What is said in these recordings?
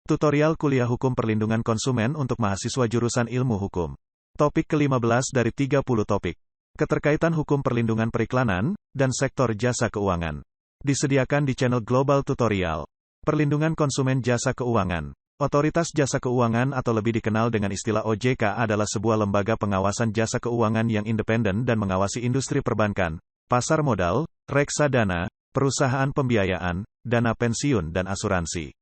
Tutorial kuliah hukum perlindungan konsumen untuk mahasiswa jurusan ilmu hukum. Topik ke-15 dari 30 topik. Keterkaitan hukum perlindungan periklanan, dan sektor jasa keuangan. Disediakan di channel Global Tutorial. Perlindungan konsumen jasa keuangan. Otoritas Jasa Keuangan atau lebih dikenal dengan istilah OJK adalah sebuah lembaga pengawasan jasa keuangan yang independen dan mengawasi industri perbankan, pasar modal, reksadana, perusahaan pembiayaan, dana pensiun dan asuransi.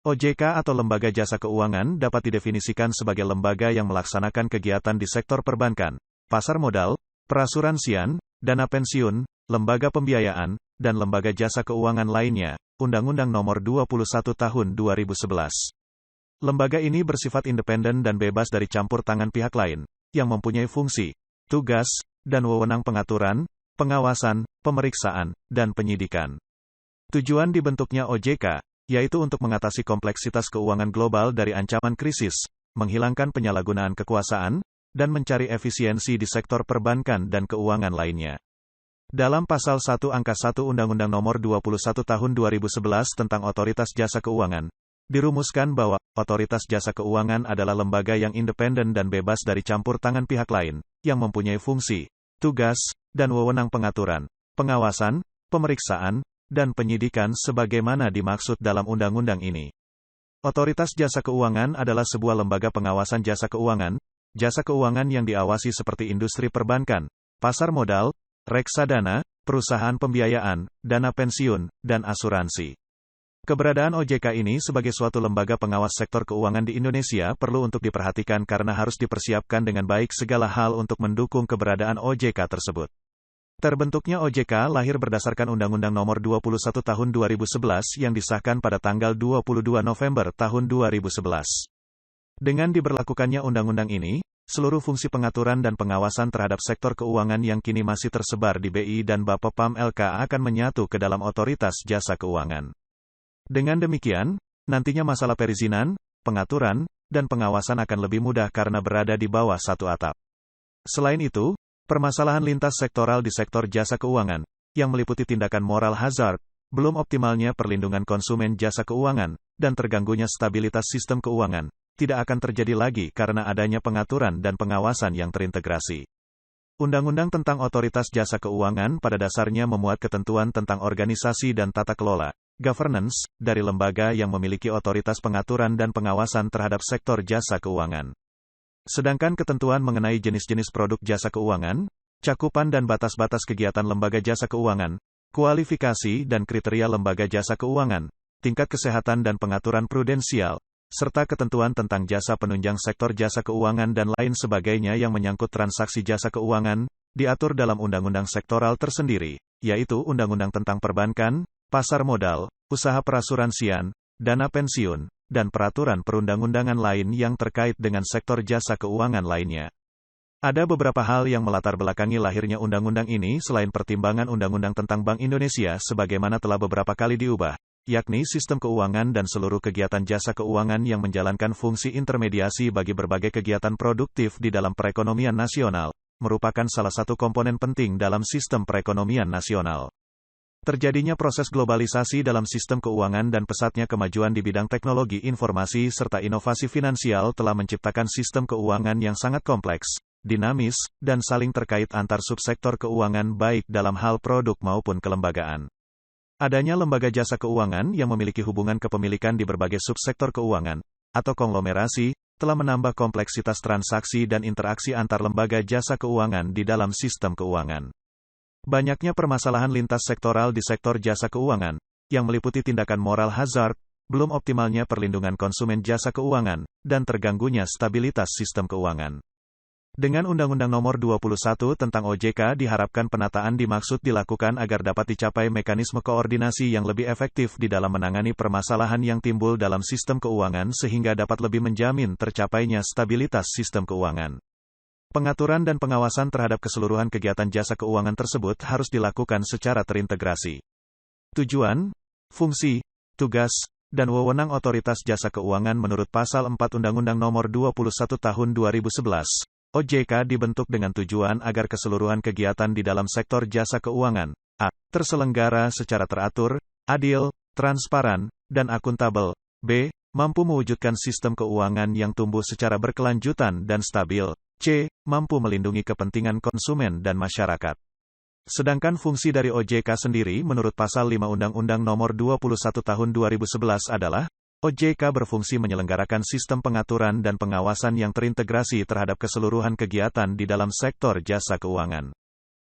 OJK atau Lembaga Jasa Keuangan dapat didefinisikan sebagai lembaga yang melaksanakan kegiatan di sektor perbankan, pasar modal, perasuransian, dana pensiun, lembaga pembiayaan, dan lembaga jasa keuangan lainnya. Undang-Undang Nomor 21 Tahun 2011. Lembaga ini bersifat independen dan bebas dari campur tangan pihak lain, yang mempunyai fungsi, tugas, dan wewenang pengaturan, pengawasan, pemeriksaan, dan penyidikan. Tujuan dibentuknya OJK yaitu untuk mengatasi kompleksitas keuangan global dari ancaman krisis, menghilangkan penyalahgunaan kekuasaan, dan mencari efisiensi di sektor perbankan dan keuangan lainnya. Dalam Pasal 1 Angka 1 Undang-Undang Nomor 21 Tahun 2011 tentang Otoritas Jasa Keuangan, dirumuskan bahwa Otoritas Jasa Keuangan adalah lembaga yang independen dan bebas dari campur tangan pihak lain, yang mempunyai fungsi, tugas, dan wewenang pengaturan, pengawasan, pemeriksaan, dan penyidikan sebagaimana dimaksud dalam undang-undang ini. Otoritas Jasa Keuangan adalah sebuah lembaga pengawasan jasa keuangan yang diawasi seperti industri perbankan, pasar modal, reksadana, perusahaan pembiayaan, dana pensiun, dan asuransi. Keberadaan OJK ini sebagai suatu lembaga pengawas sektor keuangan di Indonesia perlu untuk diperhatikan karena harus dipersiapkan dengan baik segala hal untuk mendukung keberadaan OJK tersebut. Terbentuknya OJK lahir berdasarkan Undang-Undang Nomor 21 Tahun 2011 yang disahkan pada tanggal 22 November tahun 2011. Dengan diberlakukannya undang-undang ini, seluruh fungsi pengaturan dan pengawasan terhadap sektor keuangan yang kini masih tersebar di BI dan Bapepam LK akan menyatu ke dalam Otoritas Jasa Keuangan. Dengan demikian, nantinya masalah perizinan, pengaturan, dan pengawasan akan lebih mudah karena berada di bawah satu atap. Selain itu, permasalahan lintas sektoral di sektor jasa keuangan, yang meliputi tindakan moral hazard, belum optimalnya perlindungan konsumen jasa keuangan, dan terganggunya stabilitas sistem keuangan, tidak akan terjadi lagi karena adanya pengaturan dan pengawasan yang terintegrasi. Undang-Undang tentang Otoritas Jasa Keuangan pada dasarnya memuat ketentuan tentang organisasi dan tata kelola, governance, dari lembaga yang memiliki otoritas pengaturan dan pengawasan terhadap sektor jasa keuangan. Sedangkan ketentuan mengenai jenis-jenis produk jasa keuangan, cakupan dan batas-batas kegiatan lembaga jasa keuangan, kualifikasi dan kriteria lembaga jasa keuangan, tingkat kesehatan dan pengaturan prudensial, serta ketentuan tentang jasa penunjang sektor jasa keuangan dan lain sebagainya yang menyangkut transaksi jasa keuangan, diatur dalam undang-undang sektoral tersendiri, yaitu Undang-Undang tentang Perbankan, Pasar Modal, Usaha Perasuransian, Dana Pensiun, dan peraturan perundang-undangan lain yang terkait dengan sektor jasa keuangan lainnya. Ada beberapa hal yang melatar belakangi lahirnya undang-undang ini selain pertimbangan Undang-Undang tentang Bank Indonesia sebagaimana telah beberapa kali diubah, yakni sistem keuangan dan seluruh kegiatan jasa keuangan yang menjalankan fungsi intermediasi bagi berbagai kegiatan produktif di dalam perekonomian nasional, merupakan salah satu komponen penting dalam sistem perekonomian nasional. Terjadinya proses globalisasi dalam sistem keuangan dan pesatnya kemajuan di bidang teknologi informasi serta inovasi finansial telah menciptakan sistem keuangan yang sangat kompleks, dinamis, dan saling terkait antar subsektor keuangan baik dalam hal produk maupun kelembagaan. Adanya lembaga jasa keuangan yang memiliki hubungan kepemilikan di berbagai subsektor keuangan, atau konglomerasi, telah menambah kompleksitas transaksi dan interaksi antar lembaga jasa keuangan di dalam sistem keuangan. Banyaknya permasalahan lintas sektoral di sektor jasa keuangan, yang meliputi tindakan moral hazard, belum optimalnya perlindungan konsumen jasa keuangan, dan terganggunya stabilitas sistem keuangan. Dengan Undang-Undang Nomor 21 tentang OJK diharapkan penataan dimaksud dilakukan agar dapat dicapai mekanisme koordinasi yang lebih efektif di dalam menangani permasalahan yang timbul dalam sistem keuangan sehingga dapat lebih menjamin tercapainya stabilitas sistem keuangan. Pengaturan dan pengawasan terhadap keseluruhan kegiatan jasa keuangan tersebut harus dilakukan secara terintegrasi. Tujuan, fungsi, tugas, dan wewenang Otoritas Jasa Keuangan menurut Pasal 4 Undang-Undang Nomor 21 Tahun 2011 OJK dibentuk dengan tujuan agar keseluruhan kegiatan di dalam sektor jasa keuangan a. terselenggara secara teratur, adil, transparan, dan akuntabel. B. mampu mewujudkan sistem keuangan yang tumbuh secara berkelanjutan dan stabil. C. mampu melindungi kepentingan konsumen dan masyarakat. Sedangkan fungsi dari OJK sendiri menurut Pasal 5 Undang-Undang Nomor 21 Tahun 2011 adalah OJK berfungsi menyelenggarakan sistem pengaturan dan pengawasan yang terintegrasi terhadap keseluruhan kegiatan di dalam sektor jasa keuangan.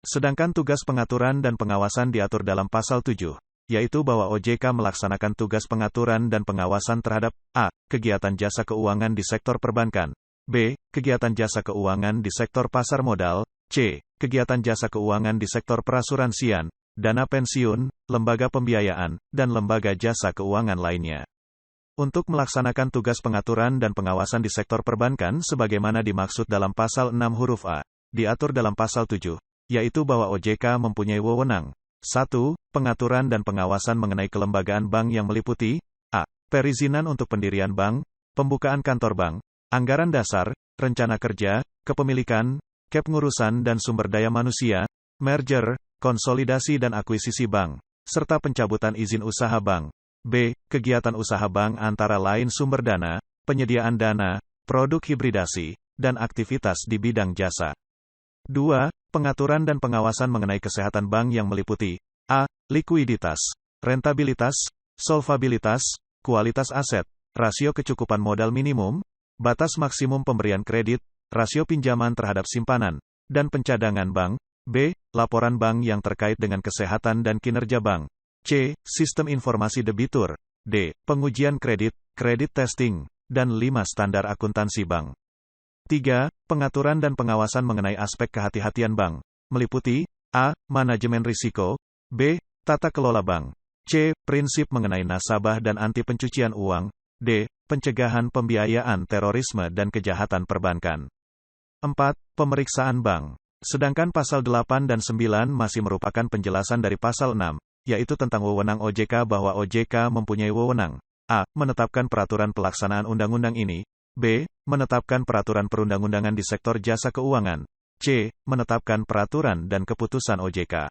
Sedangkan tugas pengaturan dan pengawasan diatur dalam Pasal 7, yaitu bahwa OJK melaksanakan tugas pengaturan dan pengawasan terhadap a. kegiatan jasa keuangan di sektor perbankan, b. kegiatan jasa keuangan di sektor pasar modal, c. kegiatan jasa keuangan di sektor perasuransian, dana pensiun, lembaga pembiayaan, dan lembaga jasa keuangan lainnya. Untuk melaksanakan tugas pengaturan dan pengawasan di sektor perbankan sebagaimana dimaksud dalam Pasal 6 huruf A, diatur dalam Pasal 7, yaitu bahwa OJK mempunyai wewenang 1. Pengaturan dan pengawasan mengenai kelembagaan bank yang meliputi a. perizinan untuk pendirian bank, pembukaan kantor bank, anggaran dasar, rencana kerja, kepemilikan, kepengurusan dan sumber daya manusia, merger, konsolidasi dan akuisisi bank, serta pencabutan izin usaha bank. B. Kegiatan usaha bank antara lain sumber dana, penyediaan dana, produk hibridasi, dan aktivitas di bidang jasa. 2. Pengaturan dan pengawasan mengenai kesehatan bank yang meliputi a. likuiditas, rentabilitas, solvabilitas, kualitas aset, rasio kecukupan modal minimum, batas maksimum pemberian kredit, rasio pinjaman terhadap simpanan, dan pencadangan bank. B. Laporan bank yang terkait dengan kesehatan dan kinerja bank. C. Sistem informasi debitur. D. Pengujian kredit, kredit testing, dan 5 standar akuntansi bank. 3. Pengaturan dan pengawasan mengenai aspek kehati-hatian bank, meliputi a. manajemen risiko, b. tata kelola bank, c. prinsip mengenai nasabah dan anti pencucian uang, d. pencegahan pembiayaan terorisme dan kejahatan perbankan. 4. Pemeriksaan bank. Sedangkan Pasal 8 dan 9 masih merupakan penjelasan dari Pasal 6, yaitu tentang wewenang OJK bahwa OJK mempunyai wewenang a. menetapkan peraturan pelaksanaan undang-undang ini, b. menetapkan peraturan perundang-undangan di sektor jasa keuangan, c. menetapkan peraturan dan keputusan OJK,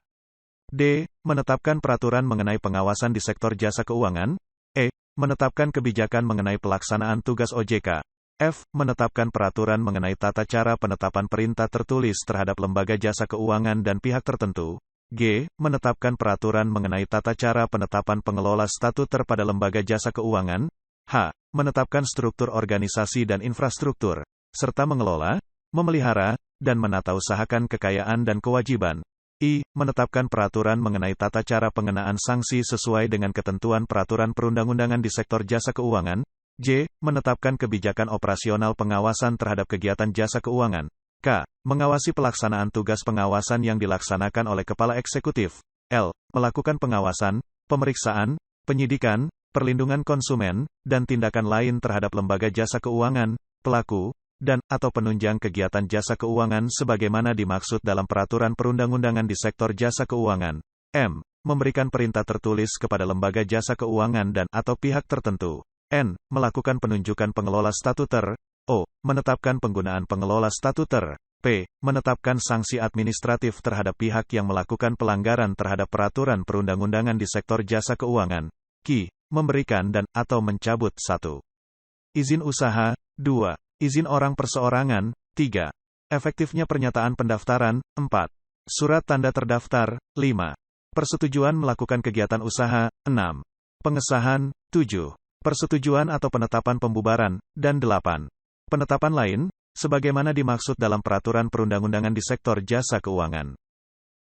d. menetapkan peraturan mengenai pengawasan di sektor jasa keuangan, e. menetapkan kebijakan mengenai pelaksanaan tugas OJK, f. menetapkan peraturan mengenai tata cara penetapan perintah tertulis terhadap lembaga jasa keuangan dan pihak tertentu, g. menetapkan peraturan mengenai tata cara penetapan pengelola statuter pada lembaga jasa keuangan, h. menetapkan struktur organisasi dan infrastruktur, serta mengelola, memelihara, dan menata usahakan kekayaan dan kewajiban, i. menetapkan peraturan mengenai tata cara pengenaan sanksi sesuai dengan ketentuan peraturan perundang-undangan di sektor jasa keuangan, j. menetapkan kebijakan operasional pengawasan terhadap kegiatan jasa keuangan, k. mengawasi pelaksanaan tugas pengawasan yang dilaksanakan oleh Kepala Eksekutif, l. melakukan pengawasan, pemeriksaan, penyidikan, perlindungan konsumen, dan tindakan lain terhadap lembaga jasa keuangan, pelaku, dan atau penunjang kegiatan jasa keuangan sebagaimana dimaksud dalam peraturan perundang-undangan di sektor jasa keuangan, m. memberikan perintah tertulis kepada lembaga jasa keuangan dan atau pihak tertentu, n. melakukan penunjukan pengelola statuter, o. menetapkan penggunaan pengelola statuter, p. menetapkan sanksi administratif terhadap pihak yang melakukan pelanggaran terhadap peraturan perundang-undangan di sektor jasa keuangan, q. memberikan dan atau mencabut 1. izin usaha, 2. izin orang perseorangan, 3. efektifnya pernyataan pendaftaran, 4. surat tanda terdaftar, 5. persetujuan melakukan kegiatan usaha, 6. pengesahan, 7. persetujuan atau penetapan pembubaran, dan 8. penetapan lain, sebagaimana dimaksud dalam peraturan perundang-undangan di sektor jasa keuangan.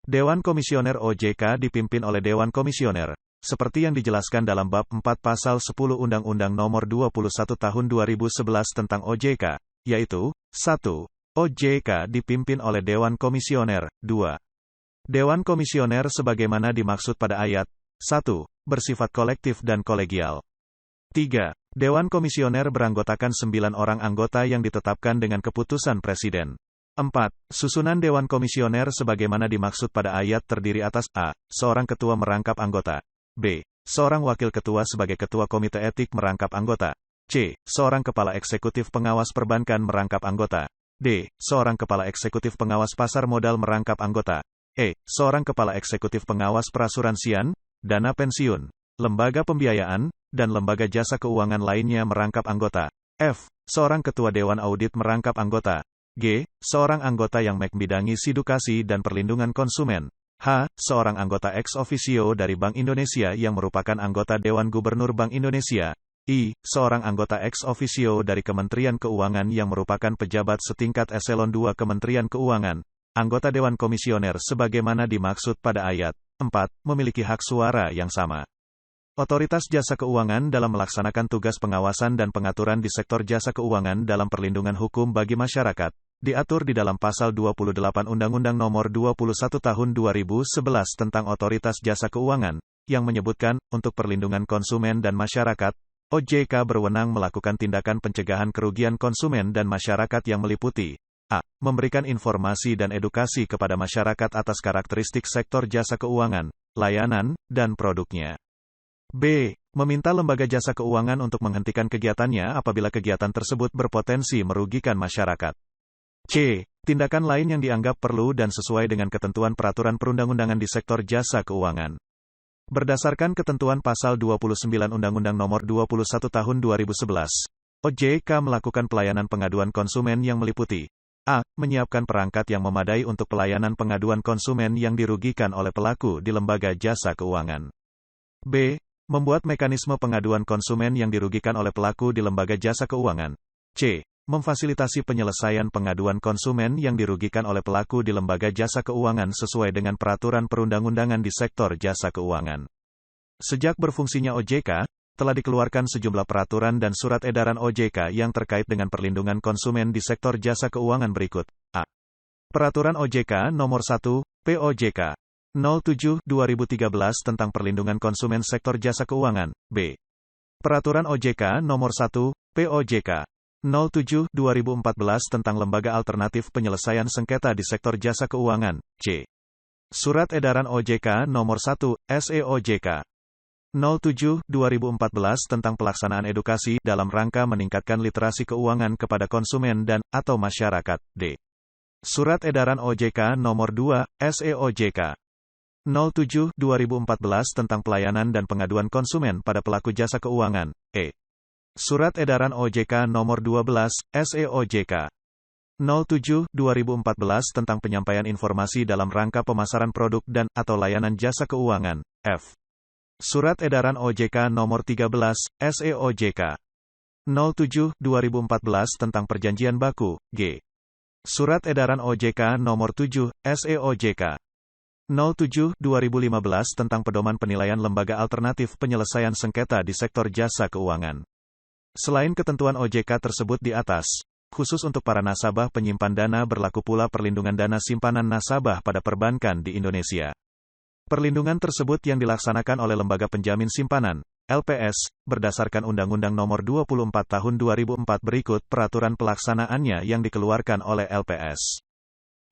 Dewan Komisioner OJK dipimpin oleh Dewan Komisioner, seperti yang dijelaskan dalam Bab 4 Pasal 10 Undang-Undang Nomor 21 Tahun 2011 tentang OJK, yaitu 1. OJK dipimpin oleh Dewan Komisioner, 2. Dewan Komisioner sebagaimana dimaksud pada ayat 1, bersifat kolektif dan kolegial. 3. Dewan Komisioner beranggotakan 9 orang anggota yang ditetapkan dengan keputusan Presiden. 4. Susunan Dewan Komisioner sebagaimana dimaksud pada ayat terdiri atas a. seorang ketua merangkap anggota, b. seorang wakil ketua sebagai ketua komite etik merangkap anggota, c. seorang kepala eksekutif pengawas perbankan merangkap anggota, D. Seorang kepala eksekutif pengawas pasar modal merangkap anggota. E. Seorang kepala eksekutif pengawas perasuransian, dana pensiun, lembaga pembiayaan, dan lembaga jasa keuangan lainnya merangkap anggota. F. Seorang ketua dewan audit merangkap anggota. G. Seorang anggota yang membidangi sidukasi dan perlindungan konsumen. H. Seorang anggota ex officio dari Bank Indonesia yang merupakan anggota Dewan Gubernur Bank Indonesia. I. Seorang anggota ex officio dari Kementerian Keuangan yang merupakan pejabat setingkat eselon 2 Kementerian Keuangan. Anggota Dewan Komisioner sebagaimana dimaksud pada ayat 4, memiliki hak suara yang sama. Otoritas Jasa Keuangan dalam melaksanakan tugas pengawasan dan pengaturan di sektor jasa keuangan dalam perlindungan hukum bagi masyarakat, diatur di dalam Pasal 28 Undang-Undang Nomor 21 Tahun 2011 tentang Otoritas Jasa Keuangan, yang menyebutkan, untuk perlindungan konsumen dan masyarakat, OJK berwenang melakukan tindakan pencegahan kerugian konsumen dan masyarakat yang meliputi A. Memberikan informasi dan edukasi kepada masyarakat atas karakteristik sektor jasa keuangan, layanan, dan produknya. B. Meminta lembaga jasa keuangan untuk menghentikan kegiatannya apabila kegiatan tersebut berpotensi merugikan masyarakat. C. Tindakan lain yang dianggap perlu dan sesuai dengan ketentuan peraturan perundang-undangan di sektor jasa keuangan. Berdasarkan ketentuan Pasal 29 Undang-Undang Nomor 21 Tahun 2011, OJK melakukan pelayanan pengaduan konsumen yang meliputi A. Menyiapkan perangkat yang memadai untuk pelayanan pengaduan konsumen yang dirugikan oleh pelaku di lembaga jasa keuangan. B. Membuat mekanisme pengaduan konsumen yang dirugikan oleh pelaku di lembaga jasa keuangan. C. Memfasilitasi penyelesaian pengaduan konsumen yang dirugikan oleh pelaku di lembaga jasa keuangan sesuai dengan peraturan perundang-undangan di sektor jasa keuangan. Sejak berfungsinya OJK, telah dikeluarkan sejumlah peraturan dan surat edaran OJK yang terkait dengan perlindungan konsumen di sektor jasa keuangan berikut. A. Peraturan OJK Nomor 1, POJK 07/2013 tentang perlindungan konsumen sektor jasa keuangan. B. Peraturan OJK Nomor 1, POJK 07/2014 tentang lembaga alternatif penyelesaian sengketa di sektor jasa keuangan. C. Surat edaran OJK Nomor 1, SEOJK 07/2014 tentang pelaksanaan edukasi dalam rangka meningkatkan literasi keuangan kepada konsumen dan atau masyarakat. D. Surat edaran OJK Nomor 2, SEOJK 07/2014 tentang pelayanan dan pengaduan konsumen pada pelaku jasa keuangan. E. Surat edaran OJK Nomor 12, SEOJK 07/2014 tentang penyampaian informasi dalam rangka pemasaran produk dan atau layanan jasa keuangan. F. Surat edaran OJK Nomor 13, SEOJK 07/2014 tentang perjanjian baku. G. Surat edaran OJK Nomor 7, SEOJK 07/2015 tentang pedoman penilaian lembaga alternatif penyelesaian sengketa di sektor jasa keuangan. Selain ketentuan OJK tersebut di atas, khusus untuk para nasabah penyimpan dana berlaku pula perlindungan dana simpanan nasabah pada perbankan di Indonesia. Perlindungan tersebut yang dilaksanakan oleh Lembaga Penjamin Simpanan, LPS, berdasarkan Undang-Undang Nomor 24 Tahun 2004 berikut peraturan pelaksanaannya yang dikeluarkan oleh LPS.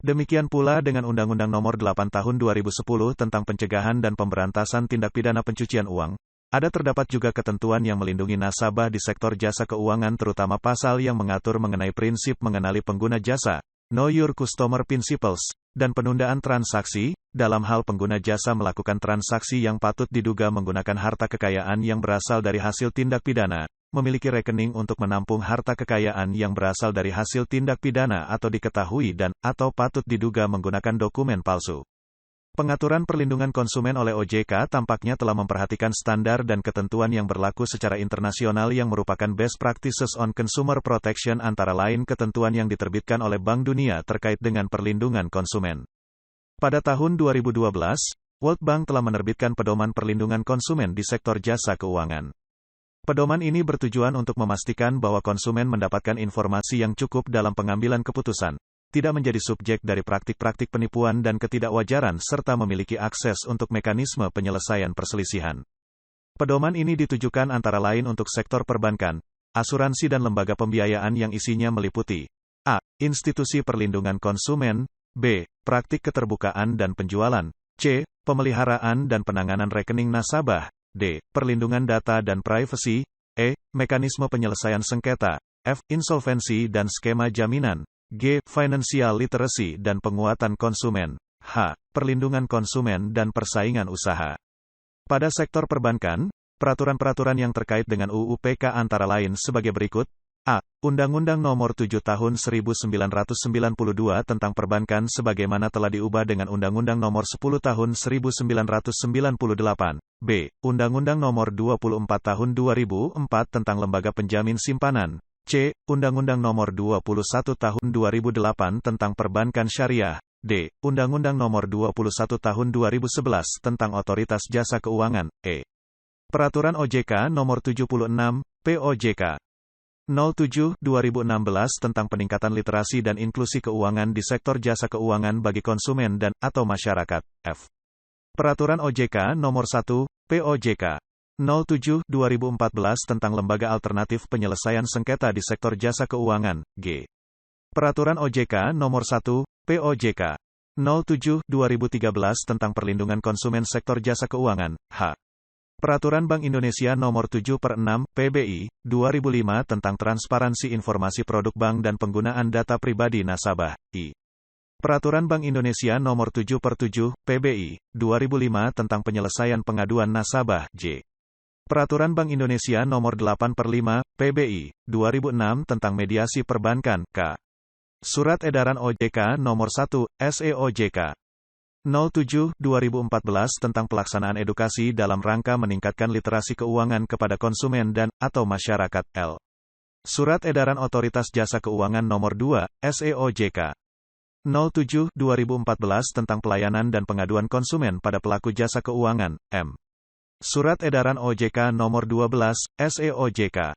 Demikian pula dengan Undang-Undang Nomor 8 Tahun 2010 tentang pencegahan dan pemberantasan tindak pidana pencucian uang. Ada terdapat juga ketentuan yang melindungi nasabah di sektor jasa keuangan terutama pasal yang mengatur mengenai prinsip mengenali pengguna jasa, Know Your Customer Principles, dan penundaan transaksi, dalam hal pengguna jasa melakukan transaksi yang patut diduga menggunakan harta kekayaan yang berasal dari hasil tindak pidana, memiliki rekening untuk menampung harta kekayaan yang berasal dari hasil tindak pidana atau diketahui dan atau patut diduga menggunakan dokumen palsu. Pengaturan perlindungan konsumen oleh OJK tampaknya telah memperhatikan standar dan ketentuan yang berlaku secara internasional yang merupakan best practices on consumer protection antara lain ketentuan yang diterbitkan oleh Bank Dunia terkait dengan perlindungan konsumen. Pada tahun 2012, World Bank telah menerbitkan pedoman perlindungan konsumen di sektor jasa keuangan. Pedoman ini bertujuan untuk memastikan bahwa konsumen mendapatkan informasi yang cukup dalam pengambilan keputusan, tidak menjadi subjek dari praktik-praktik penipuan dan ketidakwajaran serta memiliki akses untuk mekanisme penyelesaian perselisihan. Pedoman ini ditujukan antara lain untuk sektor perbankan, asuransi dan lembaga pembiayaan yang isinya meliputi A. Institusi perlindungan konsumen, B. Praktik keterbukaan dan penjualan, C. Pemeliharaan dan penanganan rekening nasabah, D. Perlindungan data dan privasi, E. Mekanisme penyelesaian sengketa, F. Insolvensi dan skema jaminan, G. Financial literacy dan penguatan konsumen. H. Perlindungan konsumen dan persaingan usaha. Pada sektor perbankan, peraturan-peraturan yang terkait dengan UU PK antara lain sebagai berikut. A. Undang-Undang Nomor 7 Tahun 1992 tentang Perbankan sebagaimana telah diubah dengan Undang-Undang Nomor 10 Tahun 1998. B. Undang-Undang Nomor 24 Tahun 2004 tentang Lembaga Penjamin Simpanan. C. Undang-Undang Nomor 21 Tahun 2008 tentang Perbankan Syariah. D. Undang-Undang Nomor 21 Tahun 2011 tentang Otoritas Jasa Keuangan. E. Peraturan OJK Nomor 76, POJK 07/2016 tentang peningkatan literasi dan inklusi keuangan di sektor jasa keuangan bagi konsumen dan atau masyarakat. F. Peraturan OJK Nomor 1, POJK 07/2014 tentang lembaga alternatif penyelesaian sengketa di sektor jasa keuangan. G. Peraturan OJK Nomor 1, POJK 07/2013 tentang perlindungan konsumen sektor jasa keuangan. H. Peraturan Bank Indonesia Nomor 7/6, PBI, 2005 tentang transparansi informasi produk bank dan penggunaan data pribadi nasabah. I. Peraturan Bank Indonesia Nomor 7/7, PBI, 2005 tentang penyelesaian pengaduan nasabah. J. Peraturan Bank Indonesia Nomor 8/5, PBI, 2006 tentang mediasi perbankan. K. Surat Edaran OJK Nomor 1, SEOJK 07/2014 tentang pelaksanaan edukasi dalam rangka meningkatkan literasi keuangan kepada konsumen dan atau masyarakat. L. Surat Edaran Otoritas Jasa Keuangan Nomor 2, SEOJK 07/2014 tentang pelayanan dan pengaduan konsumen pada pelaku jasa keuangan. M. Surat Edaran OJK Nomor 12, SEOJK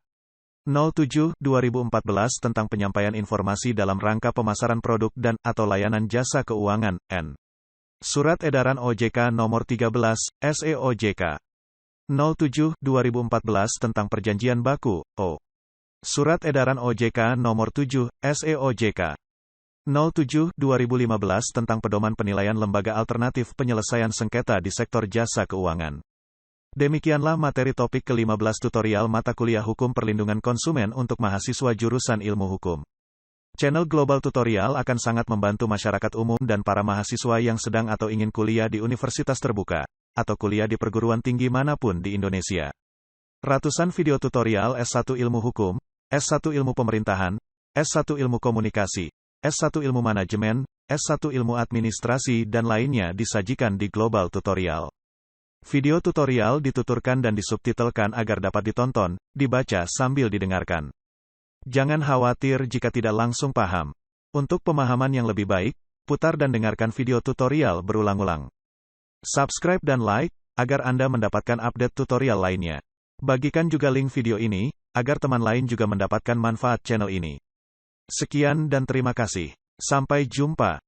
07/2014 tentang penyampaian informasi dalam rangka pemasaran produk dan atau layanan jasa keuangan. N. Surat Edaran OJK Nomor 13, SEOJK 07/2014 tentang perjanjian baku. O. Surat Edaran OJK Nomor 7, SEOJK 07/2015 tentang pedoman penilaian lembaga alternatif penyelesaian sengketa di sektor jasa keuangan. Demikianlah materi topik ke-15 tutorial mata kuliah Hukum Perlindungan Konsumen untuk mahasiswa jurusan Ilmu Hukum. Channel Global Tutorial akan sangat membantu masyarakat umum dan para mahasiswa yang sedang atau ingin kuliah di universitas terbuka, atau kuliah di perguruan tinggi manapun di Indonesia. Ratusan video tutorial S1 Ilmu Hukum, S1 Ilmu Pemerintahan, S1 Ilmu Komunikasi, S1 Ilmu Manajemen, S1 Ilmu Administrasi dan lainnya disajikan di Global Tutorial. Video tutorial dituturkan dan disubtitelkan agar dapat ditonton, dibaca sambil didengarkan. Jangan khawatir jika tidak langsung paham. Untuk pemahaman yang lebih baik, putar dan dengarkan video tutorial berulang-ulang. Subscribe dan like, agar Anda mendapatkan update tutorial lainnya. Bagikan juga link video ini, agar teman lain juga mendapatkan manfaat channel ini. Sekian dan terima kasih. Sampai jumpa.